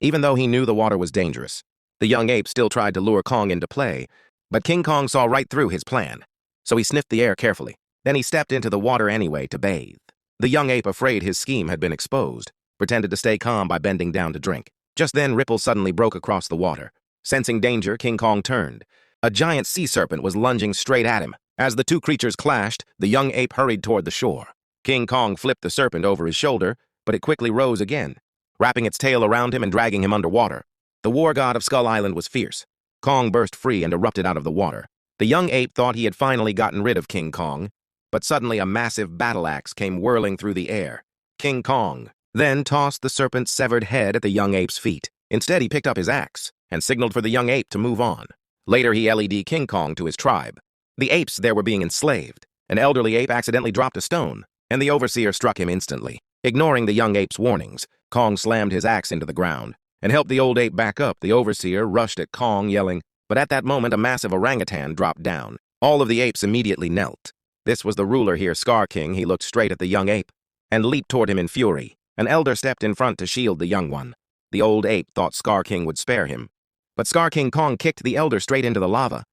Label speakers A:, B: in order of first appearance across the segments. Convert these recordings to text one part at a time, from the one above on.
A: even though he knew the water was dangerous. The young ape still tried to lure Kong into play, but King Kong saw right through his plan. So he sniffed the air carefully. Then he stepped into the water anyway to bathe. The young ape, afraid his scheme had been exposed, pretended to stay calm by bending down to drink. Just then, ripples suddenly broke across the water. Sensing danger, King Kong turned. A giant sea serpent was lunging straight at him. As the two creatures clashed, the young ape hurried toward the shore. King Kong flipped the serpent over his shoulder, but it quickly rose again, wrapping its tail around him and dragging him underwater. The war god of Skull Island was fierce. Kong burst free and erupted out of the water. The young ape thought he had finally gotten rid of King Kong, but suddenly a massive battle axe came whirling through the air. King Kong then tossed the serpent's severed head at the young ape's feet. Instead, he picked up his axe and signaled for the young ape to move on. Later, he led King Kong to his tribe. The apes there were being enslaved. An elderly ape accidentally dropped a stone, and the overseer struck him instantly. Ignoring the young ape's warnings, Kong slammed his axe into the ground and helped the old ape back up. The overseer rushed at Kong, yelling, but at that moment a massive orangutan dropped down. All of the apes immediately knelt. This was the ruler here, Scar King. He looked straight at the young ape and leaped toward him in fury. An elder stepped in front to shield the young one. The old ape thought Scar King would spare him, but Scar King Kong kicked the elder straight into the lava.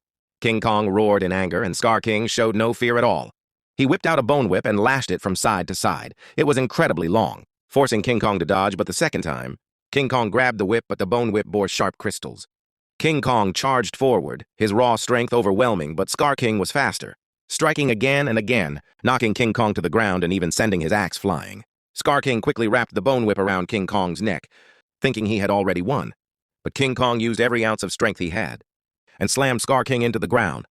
A: King Kong roared in anger, and Scar King showed no fear at all. He whipped out a bone whip and lashed it from side to side. It was incredibly long, forcing King Kong to dodge, but the second time, King Kong grabbed the whip, but the bone whip bore sharp crystals. King Kong charged forward, his raw strength overwhelming, but Scar King was faster, striking again and again, knocking King Kong to the ground and even sending his axe flying. Scar King quickly wrapped the bone whip around King Kong's neck, thinking he had already won. But King Kong used every ounce of strength he had and slammed Scar King into the ground.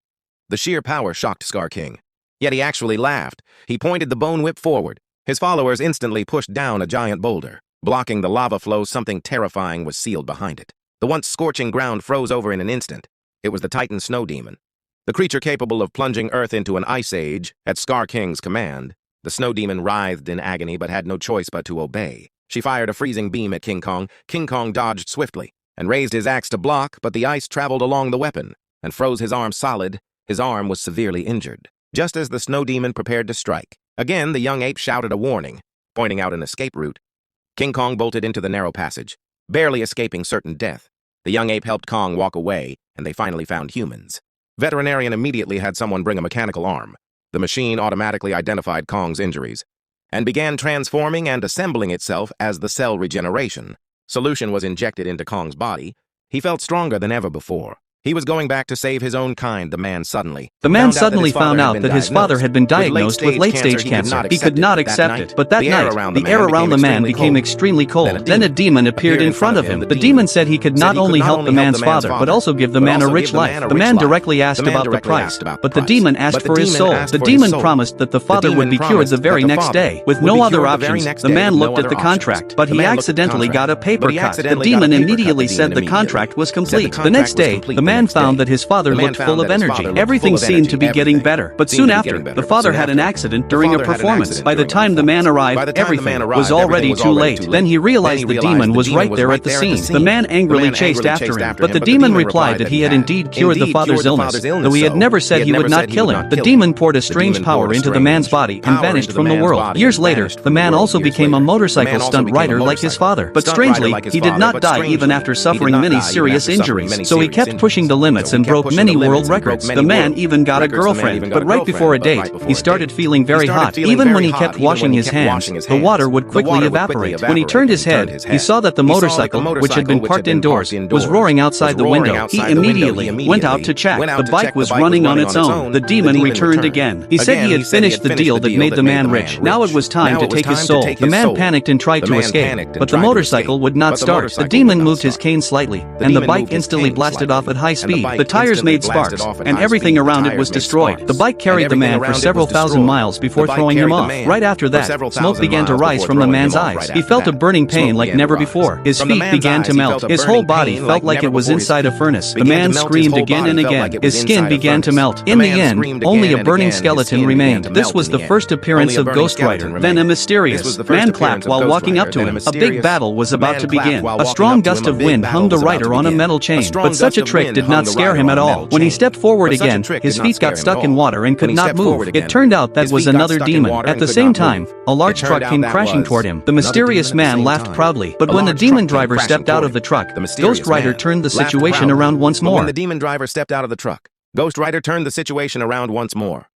A: The sheer power shocked Scar King. Yet he actually laughed. He pointed the bone whip forward. His followers instantly pushed down a giant boulder. Blocking the lava flow, something terrifying was sealed behind it. The once scorching ground froze over in an instant. It was the Titan Snow Demon, the creature capable of plunging Earth into an ice age at Scar King's command. The Snow Demon writhed in agony but had no choice but to obey. She fired a freezing beam at King Kong. King Kong dodged swiftly and raised his axe to block, but the ice traveled along the weapon and froze his arm solid. His arm was severely injured. Just as the Snow Demon prepared to strike, again the young ape shouted a warning, pointing out an escape route. King Kong bolted into the narrow passage, barely escaping certain death. The young ape helped Kong walk away, and they finally found humans. Veterinarian immediately had someone bring a mechanical arm. The machine automatically identified Kong's injuries and began transforming and assembling itself as the cell regeneration. Solution was injected into Kong's body. He felt stronger than ever before. He was going back to save his own kind. The man suddenly found out that his father had been diagnosed with late-stage cancer. He could not accept it. But that night, the air around the man became extremely cold. Then a demon appeared in front of him. The demon said he could not only help the man's father, but also give the man a rich life. The man directly asked about the price, but the demon asked for his soul. The demon promised that the father would be cured the very next day. With no other options, the man looked at the contract, but he accidentally got a paper cut. The demon immediately said the contract was complete. The next day, the man found that his father looked full of energy. Everything seemed to be getting better. But soon after, the father had an accident during a performance. By the time the man arrived, everything was already too late. Then he realized the demon was right there at the scene. The man angrily chased after him, but the demon replied that he had indeed cured the father's illness, though he had never said he would not kill him. The demon poured a strange power into the man's body and vanished from the world. Years later, the man also became a motorcycle stunt rider like his father. But strangely, he did not die even after suffering many serious injuries, so he kept pushing the limits and broke many world records. The man even got a girlfriend, but right before a date, he started feeling very hot. Even when he kept washing his hands, the water would quickly evaporate. When he turned his head, he saw that the motorcycle, which had been parked indoors, was roaring outside the window. He immediately went out to check. The bike was running on its own. The demon returned again. He said he had finished the deal that made the man rich. Now it was time to take his soul. The man panicked and tried to escape, but the motorcycle would not start. The demon moved his cane slightly, and the bike instantly blasted off at high speed. The tires made sparks, and everything around it was destroyed. The bike carried the man for several thousand miles before throwing him off. Right after that, smoke began to rise from the man's eyes. He felt a burning pain like never before. His feet began to melt. His whole body felt like it was inside a furnace. The man screamed again and again. His skin began to melt. In the end, only a burning skeleton remained. This was the first appearance of Ghost Rider. Then a mysterious man clapped while walking up to him. A big battle was about to begin. A strong gust of wind hung the rider on a metal chain, but such a trick
B: did
A: hung
B: not
A: the
B: scare
A: rider
B: him
A: on
B: at
A: a
B: all.
A: metal
B: When he
A: chain.
B: stepped forward
A: But such a
B: again,
A: trick
B: his
A: did not
B: feet got
A: scare him
B: stuck
A: at
B: in
A: all.
B: water and could
A: When he
B: not
A: stepped
B: move.
A: forward again,
B: It turned out that
A: his
B: was
A: feet got
B: another
A: stuck in
B: demon.
A: water
B: At
A: and
B: the
A: could
B: same
A: not
B: time,
A: move.
B: a large
A: It turned
B: truck
A: out
B: came
A: that
B: crashing
A: was
B: toward him. The
A: another
B: mysterious
A: demon at the
B: man
A: same
B: laughed
A: time.
B: proudly, but
A: A
B: when the
A: large
B: demon
A: truck came
B: driver
A: crashing
B: stepped out
A: toward
B: of the
A: him.
B: truck,
A: The mysterious
B: Ghost Rider
A: man
B: turned the
A: laughed
B: situation
A: proudly,
B: around once
A: but when
B: more.
A: the demon driver stepped out of the truck, Ghost Rider turned the situation around once more.